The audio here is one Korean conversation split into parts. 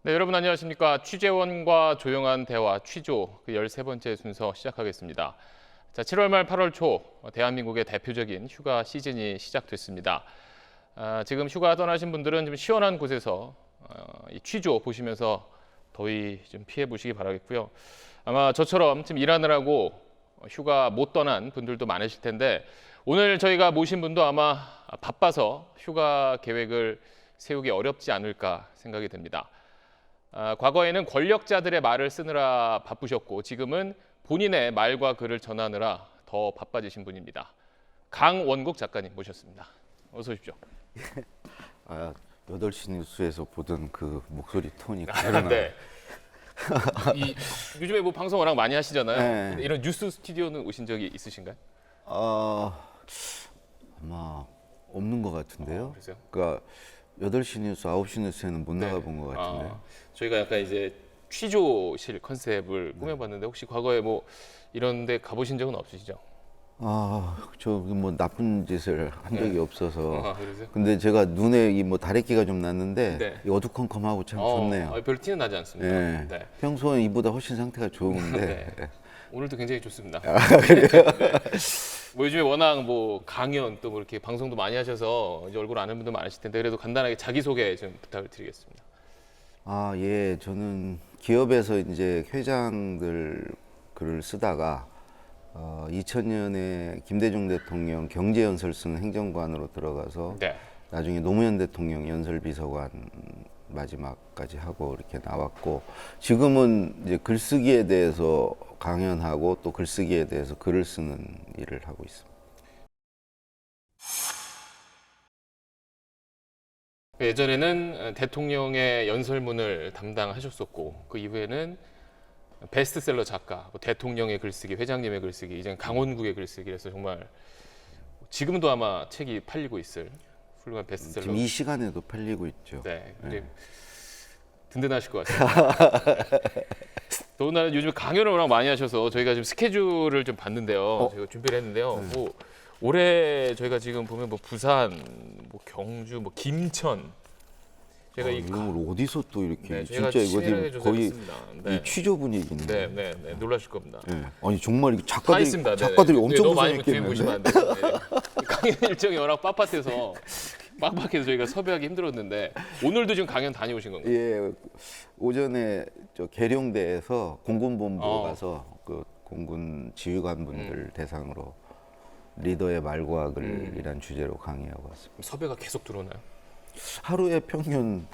네, 여러분 안녕하십니까. 취재원과 조용한 대화 취조 그 13번째 순서 시작하겠습니다. 자, 7월 말 8월 초 대한민국의 대표적인 휴가 시즌이 시작됐습니다. 지금 휴가 떠나신 분들은 좀 시원한 곳에서 이 취조 보시면서 더위 좀 피해 보시기 바라겠고요. 아마 저처럼 지금 일하느라고 휴가 못 떠난 분들도 많으실 텐데 오늘 저희가 모신 분도 아마 바빠서 휴가 계획을 세우기 어렵지 않을까 생각이 됩니다. 과거에는 권력자들의 말을 쓰느라 바쁘셨고 지금은 본인의 말과 글을 전하느라 더 바빠지신 분입니다. 강원국 작가님 모셨습니다. 어서 오십시오. 8시 뉴스에서 보던 그 목소리 톤이 그대로 네. 요즘에 뭐 방송 워낙 많이 하시잖아요. 네. 근데 이런 뉴스 스튜디오는 오신 적이 있으신가요? 아마 없는 것 같은데요. 그러세요? 그러니까 8시 뉴스, 9시 뉴스에는 못 나가본 것 같은데. 저희가 약간 이제 취조실 컨셉을 꾸며봤는데 혹시 과거에 뭐 이런 데 가보신 적은 없으시죠? 저 뭐 나쁜 짓을 한 적이 없어서. 그러세요? 근데 제가 눈에 이 뭐 다래끼가 좀 났는데 네. 이 어두컴컴하고 참 좋네요. 별 티는 나지 않습니다. 네. 네. 평소에 이보다 훨씬 상태가 좋은데. 네. 오늘도 굉장히 좋습니다. 그래요? 네. 뭐 요즘에 워낙 뭐 강연 또 뭐 이렇게 방송도 많이 하셔서 이제 얼굴 아는 분도 많으실 텐데 그래도 간단하게 자기소개 좀 부탁을 드리겠습니다. 예. 저는 기업에서 이제 회장들 글을 쓰다가 2000년에 김대중 대통령 경제연설 쓰는 행정관으로 들어가서 네. 나중에 노무현 대통령 연설비서관 마지막까지 하고 이렇게 나왔고 지금은 이제 글쓰기에 대해서 강연하고 또 글쓰기에 대해서 글을 쓰는 일을 하고 있습니다. 예전에는 대통령의 연설문을 담당하셨었고 그 이후에는 베스트셀러 작가, 뭐 대통령의 글쓰기, 회장님의 글쓰기, 이제 강원국의 글쓰기라서 정말 지금도 아마 책이 팔리고 있을 훌륭한 베스트셀러. 지금 이 시간에도 팔리고 있죠. 네, 굉장히 든든하실 것 같습니다. 더군다나 요즘 강연을 워낙 많이 하셔서 저희가 지금 스케줄을 좀 봤는데요. 제가 준비를 했는데요. 뭐 올해 저희가 지금 보면 뭐 부산, 뭐 경주, 뭐 김천. 제가 이걸 어디서 또 이렇게 네, 진짜 제가 이거 치밀하게 지금 거의 조사했습니다. 네. 이 취조 분위기인데. 네, 놀라실 겁니다. 네. 아니 정말 이게 다 작가들이 있습니다. 작가들이 네. 엄청 너무 많이 보시면 고생했겠는데. 안 돼요. 네. 강연 일정이 워낙 빡빡해서 저희가 섭외하기 힘들었는데 오늘도 지금 강연 다녀오신 건가요? 예, 오전에 저 계룡대에서 공군본부 가서 그 공군 지휘관분들 대상으로 리더의 말과 글이란 주제로 강의하고 왔습니다. 섭외가 계속 들어오나요? 하루에 평균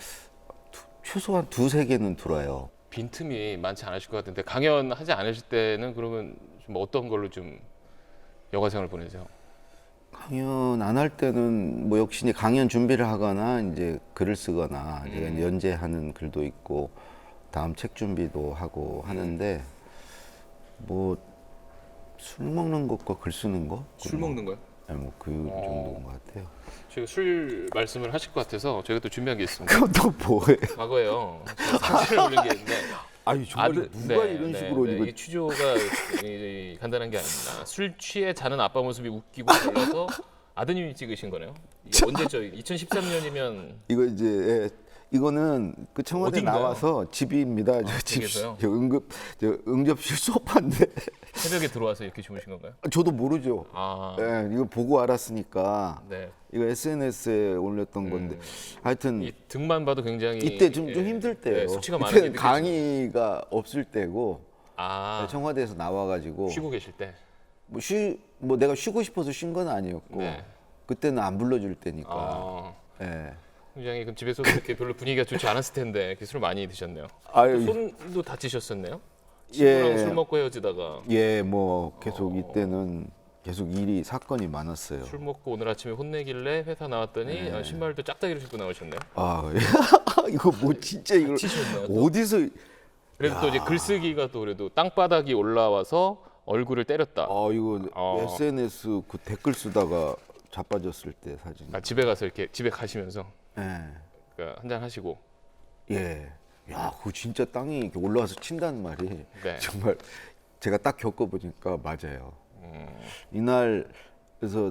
최소한 2-3개는 들어요. 빈틈이 많지 않으실 것 같은데 강연하지 않으실 때는 그러면 좀 어떤 걸로 좀 여가 생활을 보내세요? 강연 안 할 때는 뭐 역시 이제 강연 준비를 하거나 이제 글을 쓰거나 제가 연재하는 글도 있고 다음 책 준비도 하고 하는데 뭐 술 먹는 것과 글 쓰는 거? 술 먹는 거요? 아니 뭐 그 정도인 것 같아요. 제가 술 말씀을 하실 것 같아서 저희가 또 준비한 게 있습니다. 그건 또 뭐예요? 과거에요. 제가 사진을 올린 게 있는데 아니 정말 누가 이런 식으로 이거 이 취조가 간단한 게 아닙니다. 술 취해 자는 아빠 모습이 웃기고 놀라서 아드님이 찍으신 거네요. 이게 언제죠? 2013년이면 이거 이제 이거는 그 청와대 어딘가요? 나와서 집입니다. 댁에서요? 저 응접실 소파인데 새벽에 들어와서 이렇게 주무신 건가요? 저도 모르죠. 예, 이거 보고 알았으니까 네. 이거 SNS에 올렸던 건데 하여튼 이 등만 봐도 굉장히 이때 좀 힘들 때예요. 수치가 많은 이때는 게 강의가 없을 때고 네, 청와대에서 나와가지고 쉬고 계실 때. 뭐 내가 쉬고 싶어서 쉰 건 아니었고 네. 그때는 안 불러줄 때니까. 예. 굉장히 그럼 집에서도 이렇게 별로 분위기가 좋지 않았을 텐데 이렇게 술을 많이 드셨네요. 아유, 손도 다치셨었네요. 친구랑 술 먹고 헤어지다가 예, 뭐 계속 이때는 계속 일이 사건이 많았어요. 술 먹고 오늘 아침에 혼내길래 회사 나왔더니 신발도 짝다기를 신고 나오셨네요. 이거 뭐 진짜 이걸 다치셨네요, 또. 어디서 그래서 또 이제 글쓰기가 또 그래도 땅바닥이 올라와서 얼굴을 때렸다. 이거 SNS 그 댓글 쓰다가 자빠졌을 때 사진. 집에 가서 이렇게 집에 가시면서 예. 그러니까 한잔 하시고. 예. 야, 그거 진짜 땅이 이렇게 올라와서 친다는 말이 네. 정말 제가 딱 겪어보니까 맞아요. 이날 그래서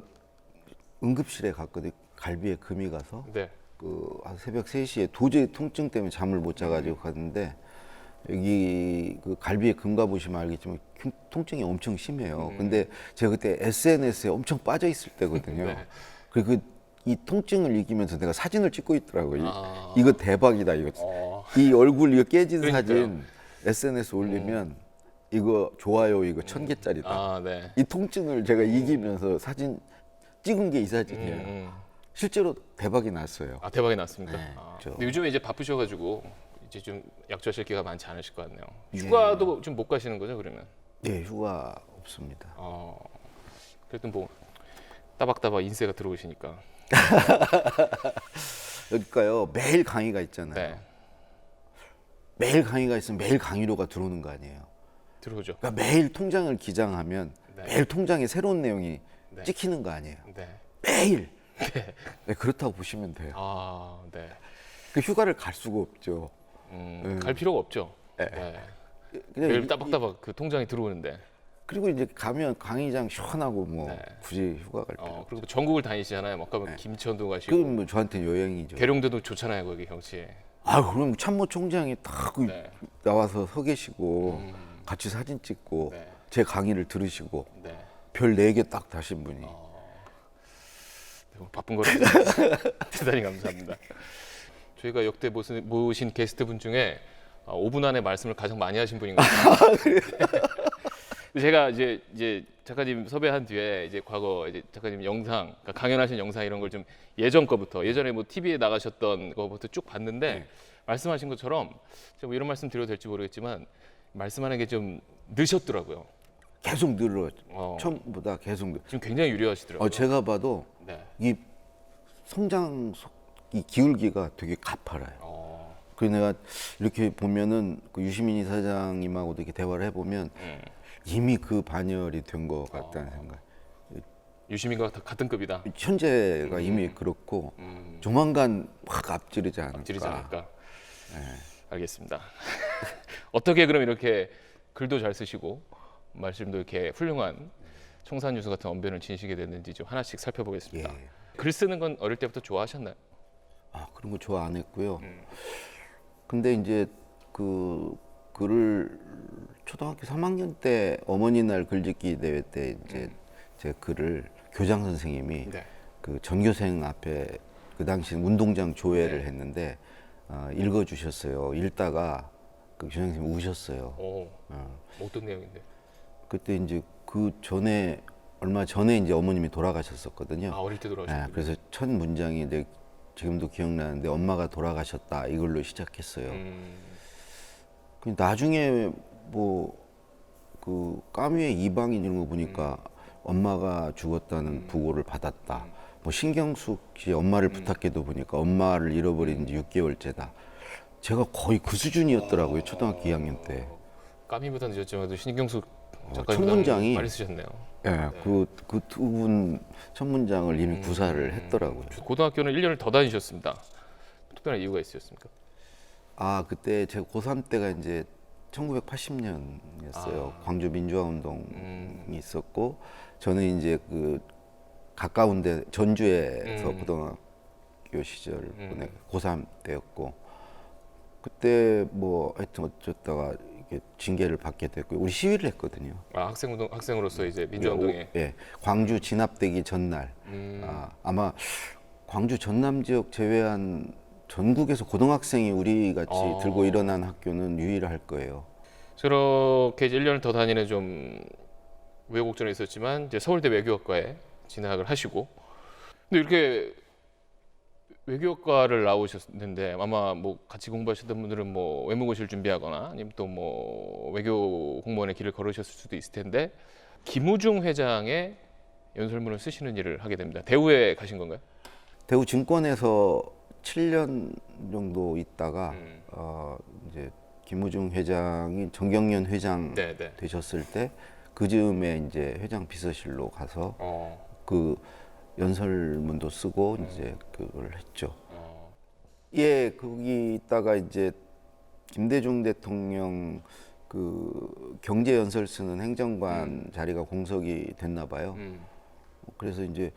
응급실에 갔거든요. 갈비에 금이 가서. 네. 새벽 3시에 도저히 통증 때문에 잠을 못 자가지고 갔는데 여기 그 갈비에 금가 보시면 알겠지만 통증이 엄청 심해요. 근데 제가 그때 SNS에 엄청 빠져 있을 때거든요. 네. 그리고 이 통증을 이기면서 내가 사진을 찍고 있더라고요. 아. 이거 대박이다 이거. 어. 이 얼굴 이거 깨진 그러니까요. 사진 SNS 올리면 이거 좋아요 이거 1000개짜리다. 아, 네. 이 통증을 제가 이기면서 사진 찍은 게 이 사진이에요. 실제로 대박이 났어요. 아, 대박이 났습니까? 네, 아. 그렇죠. 근데 요즘에 이제 바쁘셔가지고 이제 좀 약주하실 기회가 많지 않으실 것 같네요. 휴가도 좀 못 가시는 거죠, 그러면? 네, 휴가 없습니다. 그래도 뭐 따박따박 인세가 들어오시니까. 그러니까요 매일 강의가 있잖아요. 네, 매일 강의가 있으면 매일 강의료가 들어오는 거 아니에요. 들어오죠. 그러니까 매일 통장을 기장하면 네. 매일 통장에 새로운 내용이 네. 찍히는 거 아니에요. 네. 매일. 네, 그렇다고 보시면 돼요. 아, 네. 그 휴가를 갈 수가 없죠. 갈 필요가 없죠. 네. 네. 그냥 매일 따박따박 그 통장이 들어오는데. 그리고 이제 가면 강의장 시원하고 뭐 네. 굳이 휴가 갈 필요. 그리고 전국을 다니시잖아요. 막 가면 김천도 가시고, 그건 뭐 저한테 여행이죠. 계룡대도 좋잖아요, 거기 경치. 그럼 참모 총장이 딱 네. 나와서 서 계시고 같이 사진 찍고 네. 제 강의를 들으시고 네. 별 4개 딱 다신 분이. 바쁜 거를 대단히 감사합니다. 저희가 역대 모신 게스트분 중에 5분 안에 말씀을 가장 많이 하신 분인 것 같아요. 제가 이제 작가님 섭외한 뒤에 이제 과거 이제 작가님 영상, 그러니까 강연하신 영상 이런 걸 좀 예전에 뭐 TV에 나가셨던 거부터 쭉 봤는데 말씀하신 것처럼 제가 뭐 이런 말씀 드려도 될지 모르겠지만 말씀하는 게 좀 늦으셨더라고요. 계속 늘어요. 어. 처음보다 계속 늘. 지금 굉장히 유리하시더라고요. 제가 봐도 네. 이 성장 이 기울기가 되게 가파라요. 그래서 내가 이렇게 보면은 그 유시민 이사장님하고도 이렇게 대화를 해보면 이미 그 반열이 된 것 같다는 생각. 유시민과 같은 급이다. 현재가 이미 그렇고 조만간 확 앞지르지 않을까. 지르지 않을까. 알겠습니다. 어떻게 그럼 이렇게 글도 잘 쓰시고 말씀도 이렇게 훌륭한 청산유수 같은 언변을 지니시게 됐는지 좀 하나씩 살펴보겠습니다. 예. 글 쓰는 건 어릴 때부터 좋아하셨나요? 그런 거 좋아 안 했고요. 근데 이제 그 글을 초등학교 3학년 때 어머니 날 글짓기 대회 때 이제 제 글을 교장 선생님이 네. 그 전교생 앞에 그 당시 운동장 조회를 네. 했는데 읽어주셨어요. 읽다가 그 교장 선생님 우셨어요. 뭐 어떤 내용인데? 그때 이제 그 전에 얼마 전에 이제 어머님이 돌아가셨었거든요. 어릴 때 돌아가셨군요. 그래서 첫 문장이 이제 지금도 기억나는데 엄마가 돌아가셨다 이걸로 시작했어요. 그 나중에 뭐 그 까뮤의 이방인 이런 거 보니까 엄마가 죽었다는 부고를 받았다. 뭐 신경숙 씨 엄마를 부탁해도 보니까 엄마를 잃어버린 지 6개월째다. 제가 거의 그 수준이었더라고요. 초등학교 2학년 때. 까미보다 늦었지만 신경숙 첫 작가님보다 문장이 많이 쓰셨네요. 예, 그 두 분 첫 문장을 이미 구사를 했더라고요. 고등학교는 1년을 더 다니셨습니다. 특별한 이유가 있으셨습니까? 그때 제가 고3 때가 이제 1980년이었어요. 광주 민주화 운동이 있었고 저는 이제 그 가까운데 전주에서 고등학교 시절을 보내 고3 때였고 그때 뭐 하여튼 어쩌다가 이게 징계를 받게 됐고 우리 시위를 했거든요. 학생으로서 이제 민주화 운동에. 예, 광주 진압되기 전날. 아마 광주 전남 지역 제외한 전국에서 고등학생이 우리 같이 들고 일어난 학교는 유일할 거예요. 그렇게 이제 1년을 더 다니는 좀 우여곡절이 있었지만 이제 서울대 외교학과에 진학을 하시고 근데 이렇게 외교학과를 나오셨는데 아마 뭐 같이 공부하셨던 분들은 뭐 외무고시를 준비하거나 아니면 또 뭐 외교 공무원의 길을 걸으셨을 수도 있을 텐데 김우중 회장의 연설문을 쓰시는 일을 하게 됩니다. 대우에 가신 건가요? 대우 증권에서 7년 정도 있다가 이제 김우중 회장이 정경련 회장 네. 되셨을 때 그 즈음에 이제 회장 비서실로 가서 그 연설문도 쓰고 이제 그걸 했죠. 예, 거기 있다가 이제 김대중 대통령 그 경제 연설 쓰는 행정관 자리가 공석이 됐나 봐요. 그래서 이제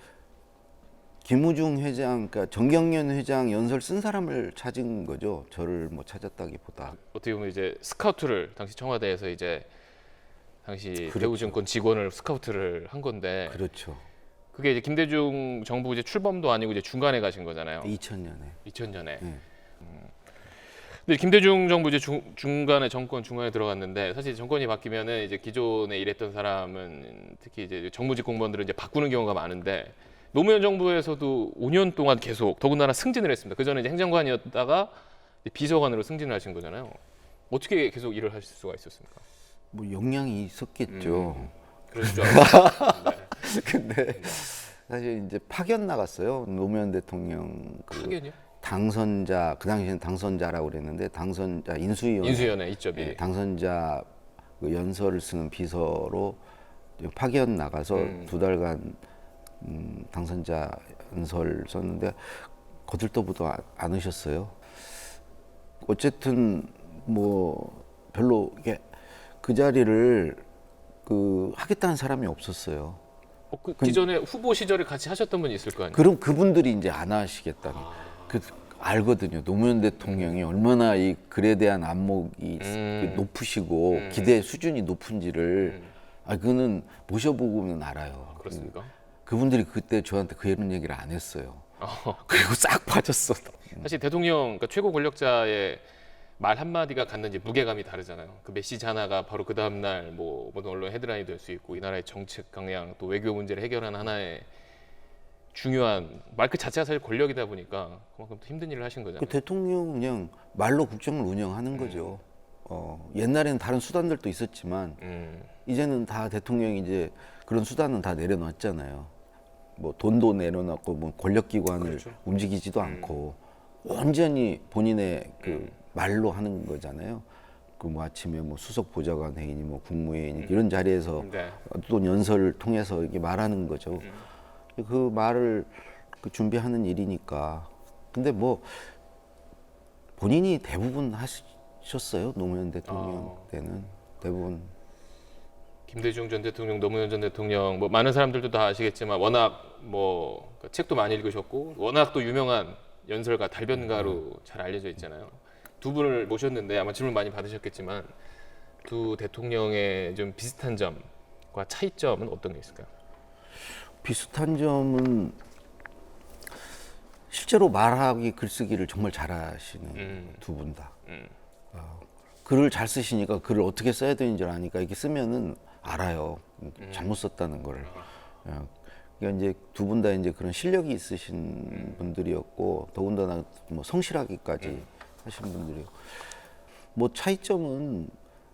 김우중 회장, 그러니까 정경련 회장 연설 쓴 사람을 찾은 거죠. 저를 뭐 찾았다기보다. 어떻게 보면 이제 스카우트를 당시 청와대에서 이제 당시 그렇죠. 대우증권 직원을 스카우트를 한 건데 그렇죠. 그게 이제 김대중 정부 이제 출범도 아니고 이제 중간에 가신 거잖아요. 2000년에. 2000년에. 네. 근데 김대중 정부 이제 중간에 정권 중간에 들어갔는데 사실 정권이 바뀌면은 이제 기존에 일했던 사람은 특히 이제 정무직 공무원들은 이제 바꾸는 경우가 많은데 노무현 정부에서도 5년 동안 계속 더군다나 승진을 했습니다. 그 전에 이제 행정관이었다가 이제 비서관으로 승진을 하신 거잖아요. 어떻게 계속 일을 하실 수가 있었습니까? 뭐 역량이 있었겠죠. 그럴 줄 알았어요. 네. 근데 사실 이제 파견 나갔어요. 노무현 대통령 그 파견이요? 당선자, 그 당시엔 당선자라고 그랬는데 당선자 인수위원회 있죠, 미리. 네, 당선자 그 연설을 쓰는 비서로 파견 나가서 2달간 당선자 연설 썼는데 거들떠보도 않으셨어요. 어쨌든 뭐 별로 이게 그 자리를 그 하겠다는 사람이 없었어요. 그 기존에 후보 시절에 같이 하셨던 분이 있을 거 아니에요? 그럼 그분들이 이제 안 하시겠다는 그 알거든요. 노무현 대통령이 얼마나 이 글에 대한 안목이 높으시고 기대 수준이 높은지를 그거는 모셔보고는 알아요. 그렇습니까? 그분들이 그때 저한테 그런 얘기를 안 했어요. 그리고 싹 빠졌어. 사실 대통령, 그러니까 최고 권력자의 말 한마디가 갖는 이제 무게감이 다르잖아요. 그 메시지 하나가 바로 그 다음날 뭐 모든 언론 헤드라인이 될 수 있고 이 나라의 정책 강양 또 외교 문제를 해결하는 하나의 중요한 말 그 자체가 사실 권력이다 보니까 그만큼 또 힘든 일을 하신 거잖아요. 그 대통령은 그냥 말로 국정을 운영하는 거죠. 옛날에는 다른 수단들도 있었지만 이제는 다 대통령이 이제 그런 수단은 다 내려놨잖아요. 뭐 돈도 내려놨고 뭐 권력기관을 그렇죠. 움직이지도 않고 온전히 본인의 그 말로 하는 거잖아요. 그 뭐 아침에 뭐 수석 보좌관 회의니 뭐 국무회의니 이런 자리에서 네. 또 연설을 통해서 이게 말하는 거죠. 그 말을 그 준비하는 일이니까. 근데 뭐 본인이 대부분 하셨어요. 노무현 대통령 때는 대부분. 김대중 전 대통령, 노무현 전 대통령 뭐 많은 사람들도 다 아시겠지만 워낙 뭐 책도 많이 읽으셨고 워낙 또 유명한 연설가 달변가로 잘 알려져 있잖아요. 두 분을 모셨는데 아마 질문 많이 받으셨겠지만 두 대통령의 좀 비슷한 점과 차이점은 어떤 게 있을까요? 비슷한 점은 실제로 말하기 글쓰기를 정말 잘하시는 두 분 다. 글을 잘 쓰시니까 글을 어떻게 써야 되는지 아니까 이렇게 쓰면은 알아요. 잘못 썼다는 걸. 그러니까 이제 두 분 다 이제 그런 실력이 있으신 분들이었고 더군다나 뭐 성실하기까지 하신 분들이요. 뭐 차이점은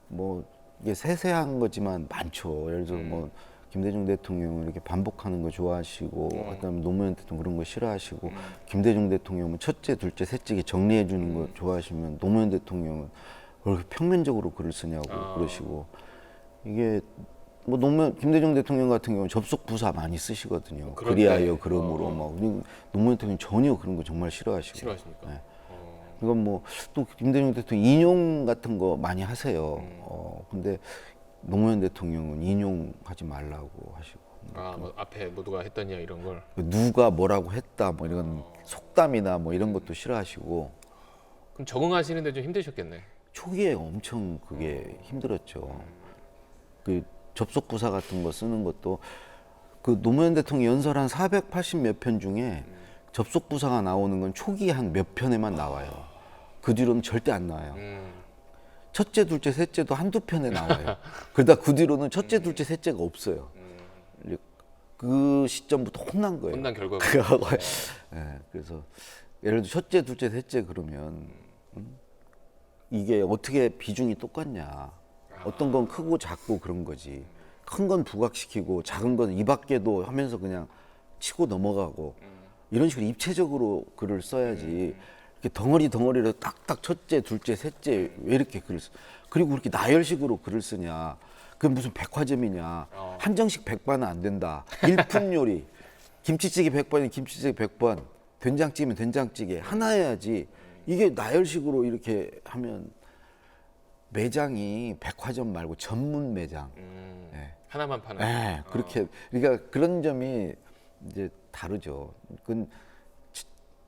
뭐 이게 세세한 거지만 많죠. 예를 들어 뭐 김대중 대통령은 이렇게 반복하는 거 좋아하시고 그다음에 노무현 대통령 그런 거 싫어하시고 김대중 대통령은 첫째, 둘째, 셋째 정리해 주는 거 좋아하시면 노무현 대통령은 왜 이렇게 평면적으로 글을 쓰냐고 그러시고 이게 뭐 김대중 대통령 같은 경우는 접속 부사 많이 쓰시거든요. 그런데, 그리하여 그러므로 막 노무현 대통령 전혀 그런 거 정말 싫어하시고. 싫어하십니까? 네. 이건 뭐 또 김대중 대통령 인용 같은 거 많이 하세요. 근데 노무현 대통령은 인용하지 말라고 하시고. 뭐 앞에 뭐 누가 했더니야 이런 걸. 누가 뭐라고 했다 뭐 이런 속담이나 뭐 이런 것도 싫어하시고. 그럼 적응하시는데 좀 힘드셨겠네. 초기에 엄청 그게 힘들었죠. 그 접속 부사 같은 거 쓰는 것도 그 노무현 대통령 연설 한 480 몇 편 중에 접속 부사가 나오는 건 초기 한 몇 편에만 나와요. 그 뒤로는 절대 안 나와요. 첫째, 둘째, 셋째도 한두 편에 나와요. 그러다 그 뒤로는 첫째, 둘째, 셋째가 없어요. 그 시점부터 혼난 거예요. 혼난 결과가. 네, 그래서 예를 들어 첫째, 둘째, 셋째 그러면 이게 어떻게 비중이 똑같냐. 어떤 건 크고 작고 그런 거지. 큰 건 부각시키고 작은 건 이 밖에도 하면서 그냥 치고 넘어가고 이런 식으로 입체적으로 글을 써야지. 이렇게 덩어리로 딱딱 첫째, 둘째, 셋째 왜 이렇게 글을 써? 그리고 그렇게 나열식으로 글을 쓰냐? 그게 무슨 백화점이냐? 한정식 100번은 안 된다. 일품 요리 김치찌개 100번이면 김치찌개 100번, 된장찌개면 된장찌개 하나 해야지. 이게 나열식으로 이렇게 하면 매장이 백화점 말고 전문 매장. 하나만 파는. 네, 그렇게 그러니까 그런 점이 이제 다르죠. 그건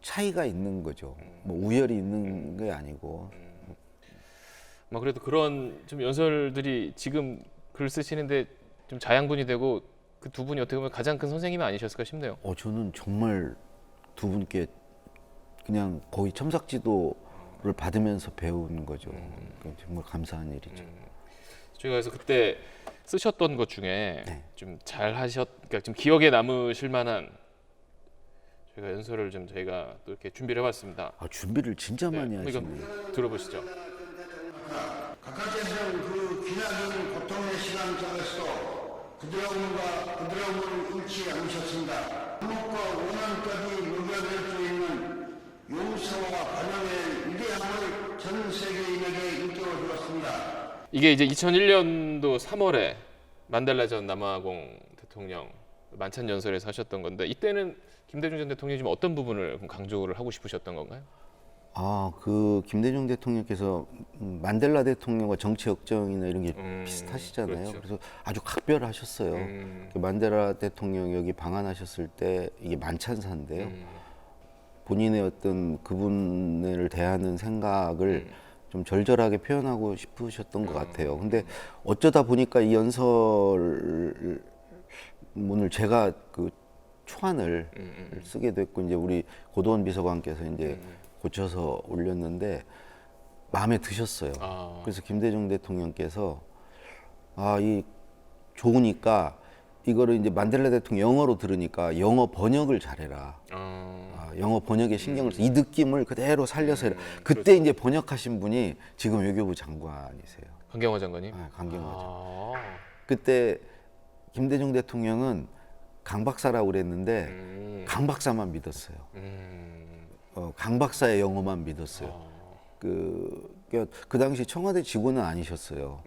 차이가 있는 거죠. 뭐 우열이 있는 게 아니고. 그래도 그런 좀 연설들이 지금 글 쓰시는데 좀 자양분이 되고 그 두 분이 어떻게 보면 가장 큰 선생님이 아니셨을까 싶네요. 저는 정말 두 분께 그냥 거의 첨삭 지도를 받으면서 배운 거죠. 정말 감사한 일이죠. 저희가 그래서 그때 쓰셨던 것 중에 네. 좀 그러니까 좀 기억에 남으실 만한 저희가 연설을 좀 저희가 또 이렇게 준비를 해봤습니다. 준비를 진짜 많이 이거 하시네요. 들어보시죠. 각하께서는 그 기나긴 고통의 시간 속에서도 부드러움을 잃지 않으셨습니다. 한목과 원한까지 녹여낼 수 있는 용서와 반영의 위대함을 전 세계인에게 일깨워 주었습니다. 이게 이제 2001년도 3월에 만델라 전 남아공 대통령 만찬 연설에서 하셨던 건데 이때는 김대중 전 대통령이 좀 어떤 부분을 강조를 하고 싶으셨던 건가요? 그 김대중 대통령께서 만델라 대통령과 정치 역정이나 이런 게 비슷하시잖아요. 그렇죠. 그래서 아주 각별하셨어요. 그 만델라 대통령 여기 방한하셨을 때 이게 만찬사인데요. 본인의 어떤 그분을 대하는 생각을 좀 절절하게 표현하고 싶으셨던 것 같아요. 근데 어쩌다 보니까 이 연설문을 제가 그 초안을 쓰게 됐고 이제 우리 고도원 비서관께서 이제 고쳐서 올렸는데 마음에 드셨어요. 그래서 김대중 대통령께서 이 좋으니까 이거를 이제 만델라 대통령 영어로 들으니까 영어 번역을 잘해라. 영어 번역에 신경을 써. 이 느낌을 그대로 살려서 해라. 그때 그렇죠. 이제 번역하신 분이 지금 외교부 장관이세요. 강경화 장관님? 강경화죠. 그때 김대중 대통령은 강 박사라고 그랬는데 강 박사만 믿었어요. 강 박사의 영어만 믿었어요. 그 당시 청와대 직원은 아니셨어요.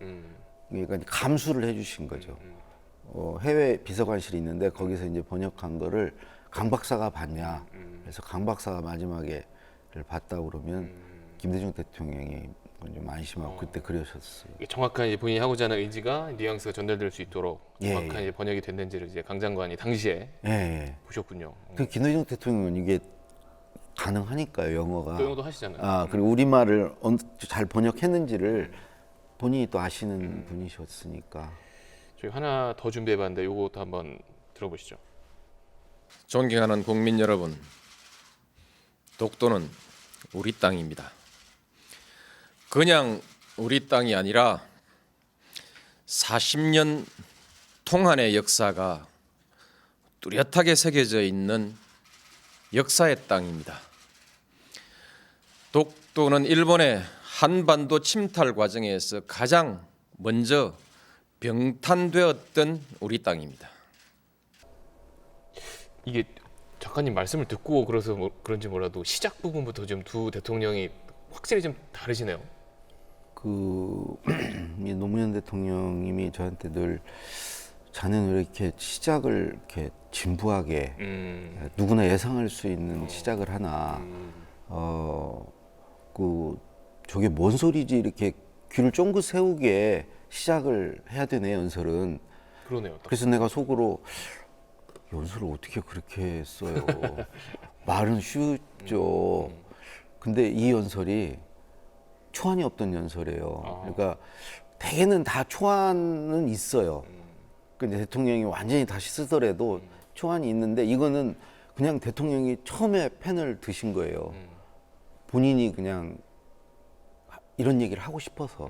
그러니까 감수를 해주신 거죠. 해외 비서관실이 있는데 거기서 이제 번역한 거를 강 박사가 봤냐. 그래서 강 박사가 마지막에를 봤다 그러면 김대중 대통령이 좀 안심하고 그때 그러셨어요. 정확한 이제 본인이 하고자 하는 의지가 뉘앙스가 전달될 수 있도록 정확한 이제 번역이 됐는지를 이제 강 장관이 당시에 보셨군요. 그 김대중 대통령은 이게 가능하니까요, 영어가. 그 영어도 하시잖아요. 그리고 우리말을 잘 번역했는지를 본인이 또 아시는 분이셨으니까. 저희 하나 더 준비해봤는데 이것도 한번 들어보시죠. 존경하는 국민 여러분, 독도는 우리 땅입니다. 그냥 우리 땅이 아니라 40년 통한의 역사가 뚜렷하게 새겨져 있는 역사의 땅입니다. 독도는 일본의 한반도 침탈 과정에서 가장 먼저 병탄되었던 우리 땅입니다. 이게 작가님 말씀을 듣고 그래서 그런지 몰라도 시작 부분부터 좀 두 대통령이 확실히 좀 다르시네요. 이 노무현 대통령님이 저한테 늘 자네는 왜 이렇게 시작을 이렇게 진부하게 누구나 예상할 수 있는 시작을 하나. 저게 뭔 소리지 이렇게 귀를 쫑긋 세우게 시작을 해야 되네 연설은. 그러네요. 그래서 내가 속으로 연설을 어떻게 그렇게 했어요. 말은 쉽죠. 근데 이 연설이 초안이 없던 연설이에요. 그러니까 대개는 다 초안은 있어요. 근데 대통령이 완전히 다시 쓰더라도 초안이 있는데 이거는 그냥 대통령이 처음에 펜을 드신 거예요. 본인이 그냥 이런 얘기를 하고 싶어서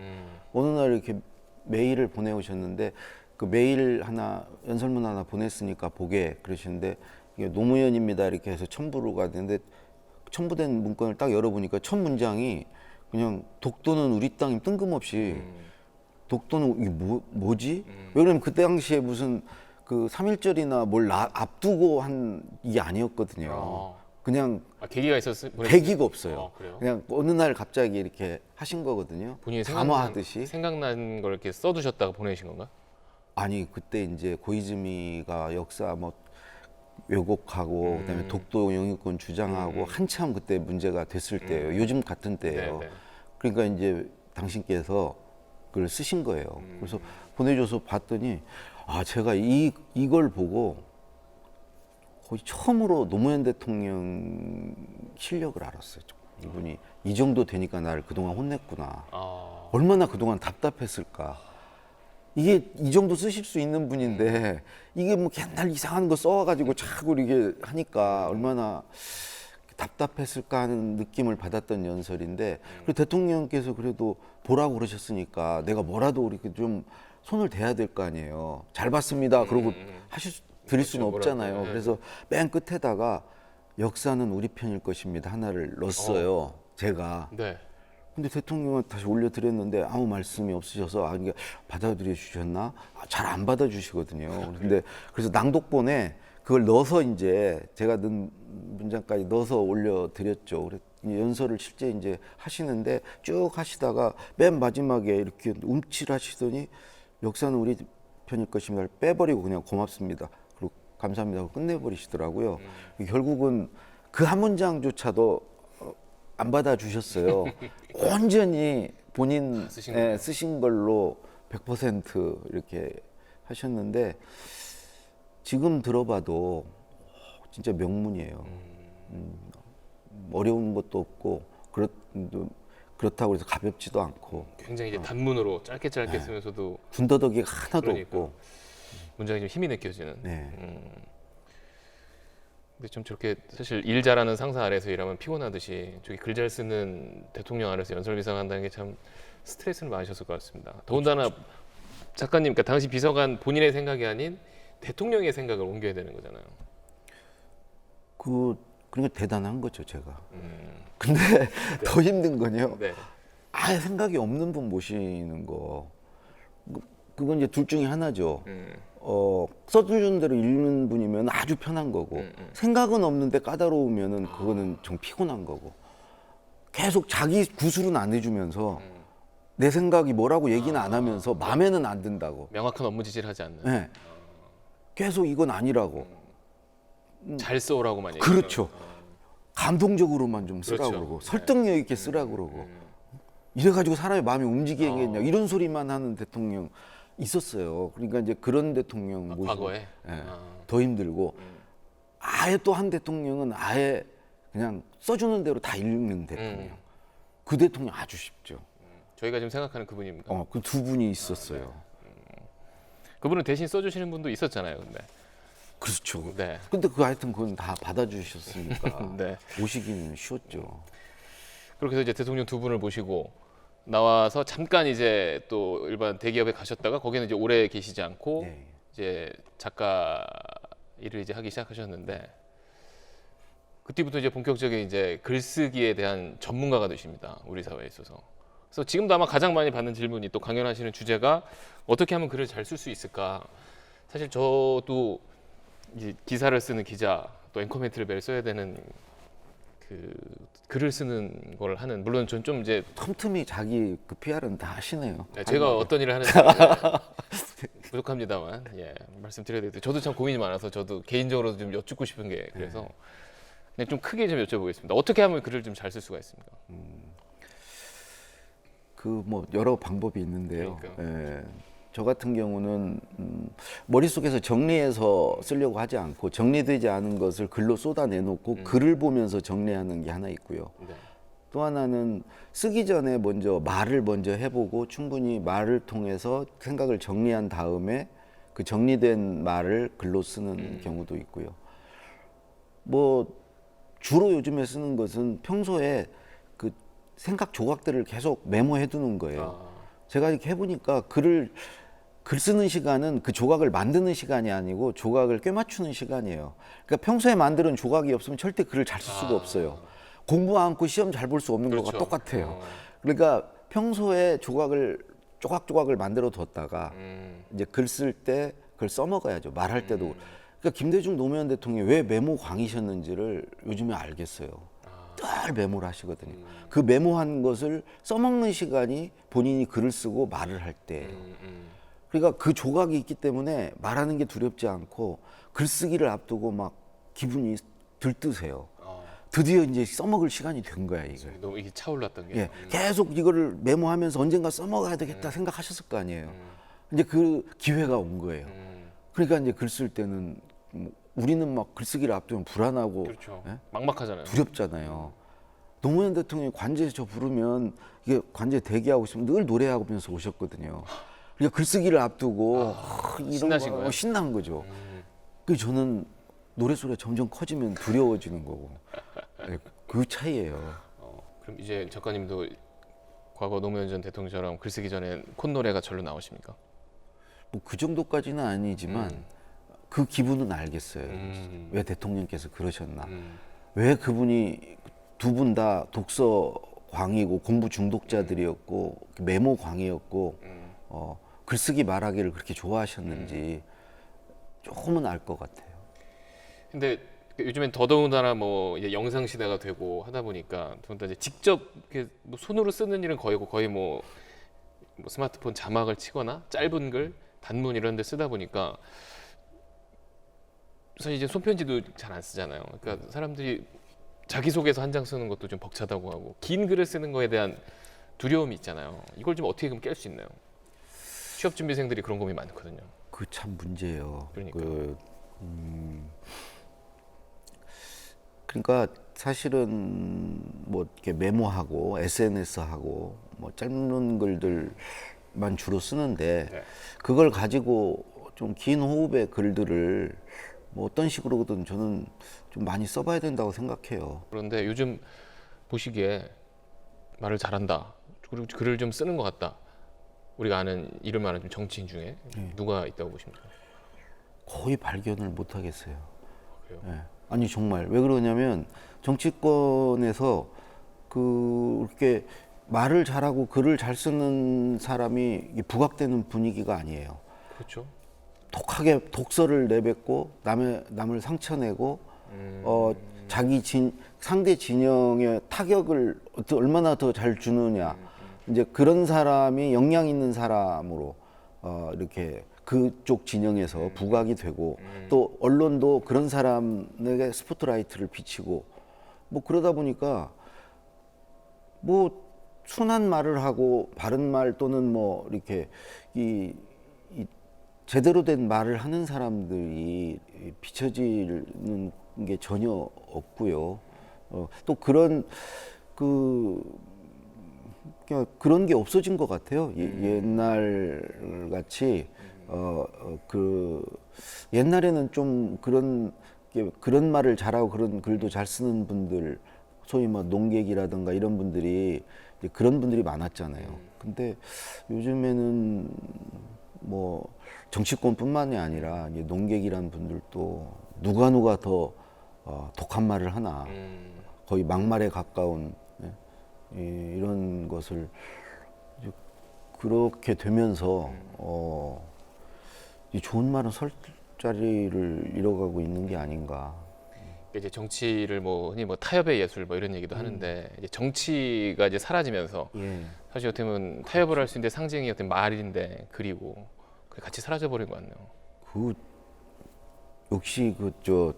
어느 날 이렇게 메일을 보내오셨는데 그 메일 하나 연설문 하나 보냈으니까 보게 그러시는데 이게 노무현입니다 이렇게 해서 첨부가 되는데 첨부된 문건을 딱 열어보니까 첫 문장이 그냥 독도는 우리 땅이 뜬금없이 독도는 이게 뭐지? 왜 그러면 그때 당시에 무슨 그 3.1절이나 뭘 앞두고 한 이게 아니었거든요. 그냥 계기가 있었어요? 계기가 없어요. 그래요? 그냥 어느 날 갑자기 이렇게 하신 거거든요. 본인이 감화하듯이. 생각난 걸 이렇게 써두셨다가 보내신 건가? 아니 그때 이제 고이즈미가 역사 뭐 왜곡하고 그다음에 독도 영유권 주장하고 한참 그때 문제가 됐을 때예요. 요즘 같은 때예요. 네네. 그러니까 이제 당신께서 그걸 쓰신 거예요. 그래서 보내줘서 봤더니 제가 이걸 보고 거의 처음으로 노무현 대통령 실력을 알았어요. 이분이 이 정도 되니까 나를 그동안 혼냈구나. 아, 얼마나 그동안 답답했을까. 이게 이 정도 쓰실 수 있는 분인데 이게 뭐 맨날 이상한 거 써가지고 자꾸 이렇게 하니까 얼마나 답답했을까 하는 느낌을 받았던 연설인데 그 대통령께서 그래도 보라고 그러셨으니까 내가 뭐라도 이렇게 좀 손을 대야 될 거 아니에요. 잘 봤습니다. 그러고 드릴 수는 그렇죠, 없잖아요. 뭐라도. 네. 그래서 맨 끝에다가 역사는 우리 편일 것입니다. 하나를 넣었어요. 제가. 네. 근데 대통령은 다시 올려드렸는데 아무 말씀이 없으셔서 그러니까 받아들여 주셨나? 잘 안 받아주시거든요. 근데 그래서 낭독본에 그걸 넣어서 이제 제가 넣은 문장까지 넣어서 올려드렸죠. 연설을 실제 이제 하시는데 쭉 하시다가 맨 마지막에 이렇게 움찔하시더니 역사는 우리 편일 것입니다. 빼버리고 그냥 고맙습니다. 그리고 감사합니다 하고 끝내버리시더라고요. 결국은 그 한 문장조차도 안 받아주셨어요. 온전히 본인 쓰신 거예요? 쓰신 걸로 100% 이렇게 하셨는데 지금 들어봐도 진짜 명문이에요. 어려운 것도 없고 그렇다고 해서 가볍지도 않고 굉장히 이제 단문으로 짧게 네. 쓰면서도 군더더기가 하나도 그러니까. 없고 문장이 좀 힘이 느껴지는. 네. 근데 좀 저렇게 사실 일 잘하는 상사 아래에서 일하면 피곤하듯이 저기 글 잘 쓰는 대통령 아래에서 연설 비상한다는 게 참 스트레스를 많으셨을 것 같습니다. 더군다나 작가님, 그러니까 당시 비서관 본인의 생각이 아닌 대통령의 생각을 옮겨야 되는 거잖아요. 그러니까 대단한 거죠 제가. 근데 더 힘든 건요. 네. 아예 생각이 없는 분 모시는 거. 그건 이제 둘 중에 하나죠. 써주는 대로 읽는 분이면 아주 편한 거고 생각은 없는데 까다로우면은 그거는 좀 피곤한 거고 계속 자기 구술은 안 해주면서 내 생각이 뭐라고 얘기는 안 하면서 마음에는 안 든다고. 명확한 업무 지시를 하지 않는. 네. 계속 이건 아니라고. 잘 써오라고만 얘기해요. 그렇죠. 감동적으로만 좀 쓰라고 그렇죠. 그러고 설득력 있게 쓰라고 그러고 이래가지고 사람의 마음이 움직이겠냐 이런 소리만 하는 대통령 있었어요. 그러니까 이제 그런 대통령 모시고 과거에? 예, 더 힘들고 아예 또 한 대통령은 아예 그냥 써주는 대로 다 읽는 대통령. 그 대통령 아주 쉽죠. 저희가 지금 생각하는 그분입니다. 그 두 분이 있었어요. 그분은 대신 써주시는 분도 있었잖아요, 근데. 그렇죠. 네. 근데 그 하여튼 그건 다 받아주셨으니까 네. 모시기는 쉬웠죠. 그렇게 해서 이제 대통령 두 분을 모시고 나와서 잠깐 이제 또 일반 대기업에 가셨다가 거기는 이제 오래 계시지 않고 네. 이제 작가 일을 이제 하기 시작하셨는데 그때부터 이제 본격적인 이제 글쓰기에 대한 전문가가 되십니다. 우리 사회에 있어서. 그래서 지금도 아마 가장 많이 받는 질문이 또 강연하시는 주제가 어떻게 하면 글을 잘 쓸 수 있을까? 사실 저도 이제 기사를 쓰는 기자 또 앵커 멘트를 매일 써야 되는 그 글을 쓰는 걸 하는 물론 전 좀 이제 틈틈이 자기 그 PR은 다 하시네요. 제가 어떤 일을 하는지 부족합니다만 예 말씀드려야 되겠어요. 저도 참 고민이 많아서 저도 개인적으로 좀 여쭙고 싶은 게 그래서 그냥 좀 크게 좀 여쭤보겠습니다. 어떻게 하면 글을 좀 잘 쓸 수가 있습니까? 그 뭐 여러 방법이 있는데요. 그러니까요. 예, 저 같은 경우는 머릿속에서 정리해서 쓰려고 하지 않고 정리되지 않은 것을 글로 쏟아내놓고 글을 보면서 정리하는 게 하나 있고요. 네. 또 하나는 쓰기 전에 말을 먼저 해보고 충분히 말을 통해서 생각을 정리한 다음에 그 정리된 말을 글로 쓰는 경우도 있고요. 뭐 주로 요즘에 쓰는 것은 평소에 그 생각 조각들을 계속 메모해 두는 거예요. 제가 이렇게 해보니까 글 쓰는 시간은 그 조각을 만드는 시간이 아니고 조각을 꿰맞추는 시간이에요. 그러니까 평소에 만드는 조각이 없으면 절대 글을 잘 쓸 수가 없어요. 공부 않고 시험 잘 볼 수 없는 그렇죠. 것과 똑같아요. 그러니까 평소에 조각조각을 만들어 뒀다가 이제 글 쓸 때 그걸 써먹어야죠. 말할 때도. 그러니까 김대중 노무현 대통령이 왜 메모 광이셨는지를 요즘에 알겠어요. 늘 메모를 하시거든요. 그 메모한 것을 써먹는 시간이 본인이 글을 쓰고 말을 할 때예요. 그러니까 그 조각이 있기 때문에 말하는 게 두렵지 않고 글쓰기를 앞두고 막 기분이 들뜨세요. 드디어 이제 써먹을 시간이 된 거야 이게. 너무 이게 차올랐던 게. 예, 계속 이거를 메모하면서 언젠가 써먹어야 되겠다 생각하셨을 거 아니에요. 이제 그 기회가 온 거예요. 그러니까 이제 글 쓸 때는 우리는 막 글쓰기를 앞두면 불안하고 그렇죠. 예? 막막하잖아요. 두렵잖아요. 노무현 대통령이 관제에서 저 부르면 이게 관제 대기하고 있으면 늘 노래하면서 오셨거든요. 그러니까 글쓰기를 앞두고 이런 신나신 거 거예요? 신난 거죠. 그 저는 노래 소리가 점점 커지면 두려워지는 거고 예, 그 차이예요. 그럼 이제 작가님도 과거 노무현 전 대통령처럼 글쓰기 전에 콧노래가 절로 나오십니까? 뭐 그 정도까지는 아니지만 그 기분은 알겠어요. 음. 왜 대통령께서 그러셨나? 음. 왜 그분이 두 분 다 독서 광이고 공부 중독자들이었고 메모 광이었고 글쓰기 말하기를 그렇게 좋아하셨는지 조금은 알 것 같아요. 근데 요즘엔 더더군다나 뭐 이제 영상 시대가 되고 하다 보니까 더군다나 이제 직접 이렇게 뭐 손으로 쓰는 일은 거의 뭐 스마트폰 자막을 치거나 짧은 글, 단문 이런 데 쓰다 보니까 사실 이제 손편지도 잘 안 쓰잖아요. 그러니까 사람들이 자기소개서 한 장 쓰는 것도 좀 벅차다고 하고 긴 글을 쓰는 거에 대한 두려움이 있잖아요. 이걸 좀 어떻게 그럼 깰 수 있나요? 취업 준비생들이 그런 고민이 많거든요. 그 참 문제예요. 그러니까요. 그러니까 사실은 뭐 이렇게 메모하고 SNS하고 뭐 짧은 글들만 주로 쓰는데 네. 그걸 가지고 좀 긴 호흡의 글들을 뭐 어떤 식으로든 저는 좀 많이 써봐야 된다고 생각해요. 그런데 요즘 보시기에 말을 잘한다. 그리고 글을 좀 쓰는 것 같다. 우리가 아는 이름 아는 좀 정치인 중에 누가 있다고 보십니까? 거의 발견을 못 하겠어요. 그래요? 예. 아니 정말 왜 그러냐면 정치권에서 그렇게 말을 잘하고 글을 잘 쓰는 사람이 이게 부각되는 분위기가 아니에요. 그렇죠. 독하게 독서를 내뱉고 남을 상처내고 상대 진영의 타격을 얼마나 더 잘 주느냐 이제 그런 사람이 역량 있는 사람으로 이렇게 그쪽 진영에서 부각이 되고 또 언론도 그런 사람에게 스포트라이트를 비치고 뭐 그러다 보니까 뭐 순한 말을 하고 바른 말 또는 뭐 이렇게 이 제대로 된 말을 하는 사람들이 비춰지는 게 전혀 없고요. 또 그런 그런 게 없어진 것 같아요. 옛날 같이 옛날에는 좀 그런 말을 잘하고 그런 글도 잘 쓰는 분들, 소위 뭐 농객이라든가 이런 분들이 이제 그런 분들이 많았잖아요. 근데 요즘에는 뭐 정치권뿐만이 아니라 이제 농객이라는 분들도 누가 더 독한 말을 하나 거의 막말에 가까운 이런 것을 이제 그렇게 되면서 이 좋은 말은 설 자리를 잃어가고 있는 게 아닌가. 이제 정치를 뭐 흔히 뭐 타협의 예술 뭐 이런 얘기도 하는데 이제 정치가 이제 사라지면서 예. 사실 어떻게 보면 타협을 할 수 있는 상징이 어떤 말인데 그리고 그게 같이 사라져 버린 것 같네요. 그 역시 저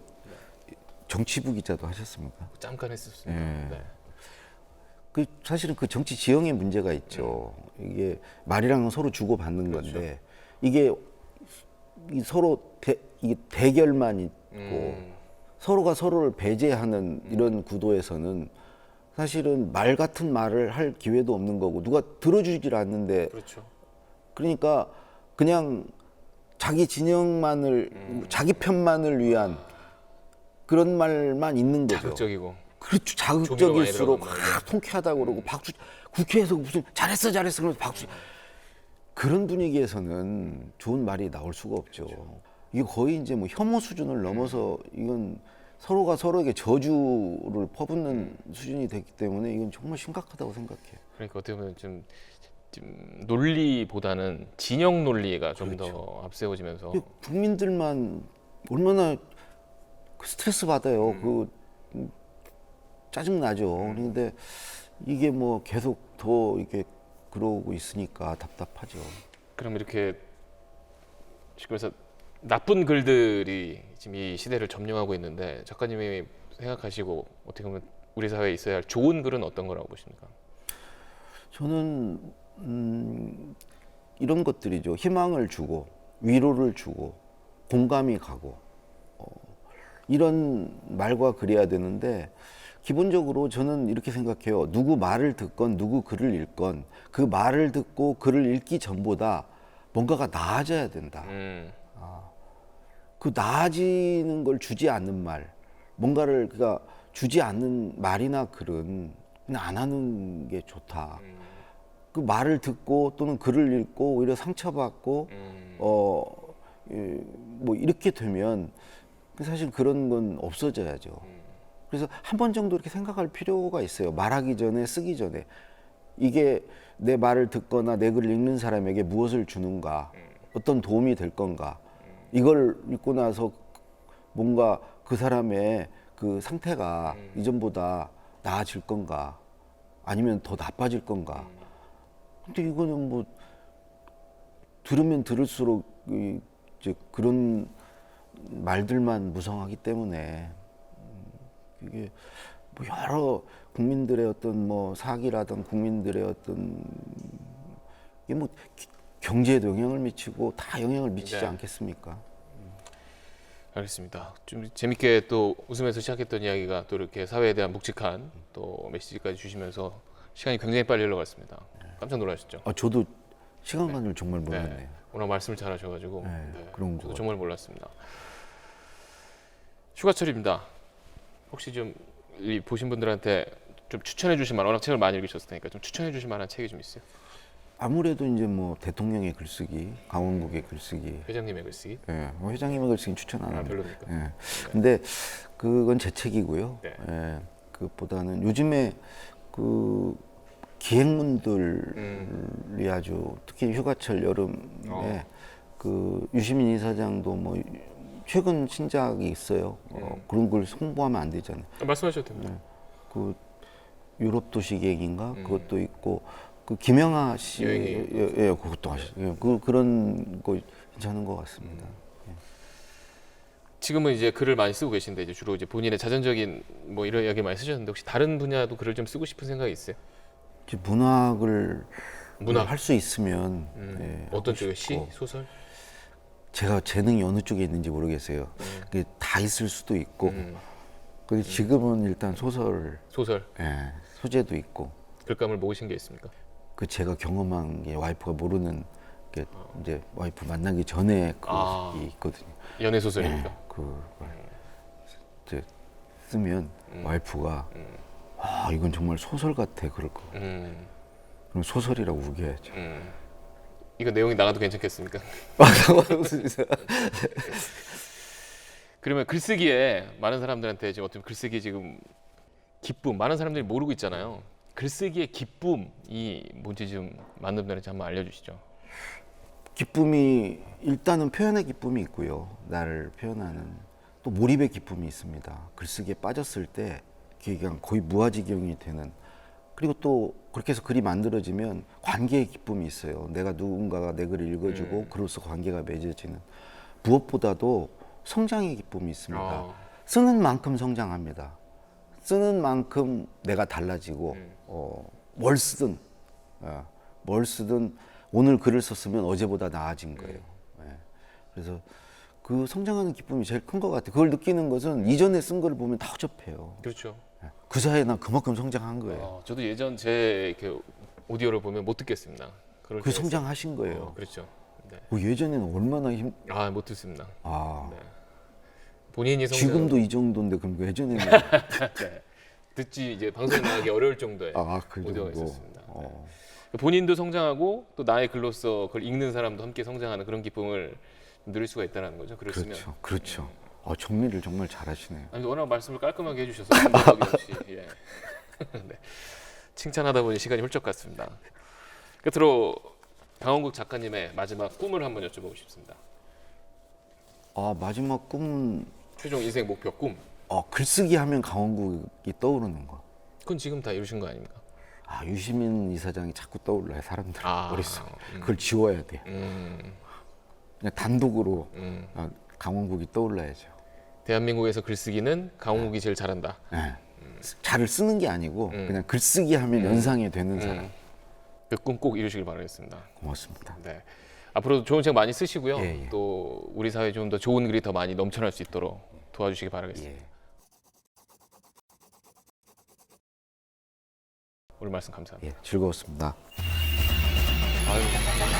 정치부 기자도 하셨습니까? 잠깐 했었습니다. 예. 네. 그 사실은 그 정치 지형의 문제가 있죠. 이게 말이랑은 서로 주고 받는 건데 이게 서로 이게 대결만 있고 서로가 서로를 배제하는 이런 구도에서는 사실은 말 같은 말을 할 기회도 없는 거고 누가 들어주질 않는데 그렇죠. 그러니까 그냥 자기 진영만을 자기 편만을 위한 그런 말만 있는 거죠. 자극적이고 그렇죠. 조미료 자극적일수록 많이 들어간 통쾌하다고 그러고 박수 국회에서 무슨 잘했어 그러면서 박수 그런 분위기에서는 좋은 말이 나올 수가 없죠. 이게 거의 이제 뭐 혐오 수준을 넘어서 이건 서로가 서로에게 저주를 퍼붓는 수준이 됐기 때문에 이건 정말 심각하다고 생각해요. 그러니까 어떻게 보면 좀 논리보다는 진영 논리가 좀 더 앞세워지면서 국민들만 얼마나 스트레스 받아요. 짜증 나죠. 그런데 이게 뭐 계속 더 이렇게 그러고 있으니까 답답하죠. 그럼 이렇게 그래서 나쁜 글들이 지금 이 시대를 점령하고 있는데 작가님이 생각하시고 어떻게 보면 우리 사회에 있어야 할 좋은 글은 어떤 거라고 보십니까? 저는 이런 것들이죠. 희망을 주고 위로를 주고 공감이 가고 이런 말과 글이어야 되는데 기본적으로 저는 이렇게 생각해요. 누구 말을 듣건 누구 글을 읽건 그 말을 듣고 글을 읽기 전보다 뭔가가 나아져야 된다. 그 나아지는 걸 주지 않는 말, 뭔가를 그러니까 주지 않는 말이나 글은 그냥 안 하는 게 좋다. 그 말을 듣고 또는 글을 읽고 오히려 상처받고 뭐 이렇게 되면 사실 그런 건 없어져야죠. 그래서 한 번 정도 이렇게 생각할 필요가 있어요. 말하기 전에 쓰기 전에 이게 내 말을 듣거나 내 글을 읽는 사람에게 무엇을 주는가, 어떤 도움이 될 건가. 이걸 읽고 나서 뭔가 그 사람의 그 상태가 이전보다 나아질 건가, 아니면 더 나빠질 건가. 근데 이거는 뭐 들으면 들을수록 이제 그런 말들만 무성하기 때문에 이게 뭐 여러 국민들의 어떤 뭐 사기라든 국민들의 어떤 이게 뭐 경제에도 영향을 미치고 다 영향을 미치지 네. 않겠습니까? 알겠습니다. 좀 재밌게 또 웃으면서 시작했던 이야기가 또 이렇게 사회에 대한 묵직한 또 메시지까지 주시면서 시간이 굉장히 빨리 흘러갔습니다. 깜짝 놀라셨죠? 저도 시간 가는 줄 정말 몰랐네요. 네. 워낙 말씀을 잘하셔가지고 네, 그런 저도 것 정말 몰랐습니다. 휴가철입니다. 혹시 좀 이 보신 분들한테 좀 추천해 주실 만한, 워낙 책을 많이 읽으셨을 테니까 좀 추천해 주실 만한 책이 좀 있어요? 아무래도 이제 뭐 대통령의 글쓰기, 강원국의 글쓰기, 회장님의 글쓰기? 뭐 회장님의 글쓰기 추천 안 합니다. 별로입니까? 예. 근데 그건 제 책이고요. 네. 예. 그것보다는 요즘에 그 기획문들이 아주 특히 휴가철 여름에 그 유시민 이사장도 뭐 최근 신작이 있어요. 그런 걸 홍보하면 안 되잖아요. 말씀하셔도 됩니다. 그 유럽 도시 계획인가 그것도 있고 그 김영하 씨 여행이. 예, 그것도 하셨어요. 그런 거 괜찮은 것 같습니다. 지금은 이제 글을 많이 쓰고 계신데 이제 주로 이제 본인의 자전적인 뭐 이런 이야기 많이 쓰셨는데 혹시 다른 분야도 글을 좀 쓰고 싶은 생각이 있어요? 이제 문학을 문학. 할 수 있으면 예, 어떤 하고 쪽에 시, 싶고. 소설? 제가 재능이 어느 쪽에 있는지 모르겠어요. 그게 다 있을 수도 있고. 근데 지금은 일단 소설, 소설. 예, 소재도 있고. 글감을 모으신 게 있습니까? 그 제가 경험한 게 와이프가 모르는 게 이제 와이프 만나기 전에 그게 있거든요. 연애 소설입니까? 그 이제 쓰면 와이프가 이건 정말 소설 같아 그럴 거. 그럼 소설이라고 우겨야죠. 이거 내용이 나가도 괜찮겠습니까? 상관없습니다. 그러면 글쓰기에 많은 사람들한테 지금 어떤 글쓰기 지금 기쁨 많은 사람들이 모르고 있잖아요. 글쓰기의 기쁨이 뭔지 좀 많은 분들한테 한번 알려주시죠. 기쁨이 일단은 표현의 기쁨이 있고요. 나를 표현하는 또 몰입의 기쁨이 있습니다. 글쓰기에 빠졌을 때 그냥 거의 무아지경이 되는 그리고 또 그렇게 해서 글이 만들어지면 관계의 기쁨이 있어요. 내가 누군가가 내 글을 읽어주고 그로써 관계가 맺어지는 무엇보다도 성장의 기쁨이 있습니다. 쓰는 만큼 성장합니다. 쓰는 만큼 내가 달라지고 뭘 쓰든 오늘 글을 썼으면 어제보다 나아진 거예요. 예. 그래서 그 성장하는 기쁨이 제일 큰 것 같아요. 그걸 느끼는 것은 이전에 쓴 글을 보면 다 허접해요. 그렇죠. 그 사이에 난 그만큼 성장한 거예요. 저도 예전 제 이렇게 오디오를 보면 못 듣겠습니다. 그럴 그 때가 성장하신 거예요. 그렇죠. 네. 예전에는 얼마나 못 듣습니다. 네. 본인이 성장. 지금도 이 정도인데 그럼 예전에는 네. 듣지 이제 방송 나가기 어려울 정도의 그 오디오가 정도. 있었습니다. 본인도 성장하고 또 나의 글로서 그걸 읽는 사람도 함께 성장하는 그런 기쁨을 누릴 수가 있다는 거죠. 글을 쓰면. 그렇죠. 정리를 정말 잘하시네요. 아니, 워낙 말씀을 깔끔하게 해주셔서 감독이 없이 예. 네. 칭찬하다 보니 시간이 훌쩍 갔습니다. 끝으로 강원국 작가님의 마지막 꿈을 한번 여쭤보고 싶습니다. 마지막 꿈은 최종 인생 목표 꿈. 글쓰기 하면 강원국이 떠오르는 거. 그건 지금 다 이루신 거 아닙니까? 유시민 이사장이 자꾸 떠올라요 사람들 머릿속에. 그걸 지워야 돼요. 그냥 단독으로 강원국이 떠올라야죠. 대한민국에서 글쓰기는 강원국이 제일 잘한다. 네. 잘을 쓰는 게 아니고 그냥 글쓰기 하면 연상이 되는 사람. 그 꿈 꼭 이루시길 바라겠습니다. 고맙습니다. 네. 앞으로도 좋은 책 많이 쓰시고요. 예. 또 우리 사회에 좀 더 좋은 글이 더 많이 넘쳐날 수 있도록 도와주시기 바라겠습니다. 예. 오늘 말씀 감사합니다. 예, 즐거웠습니다. 아유.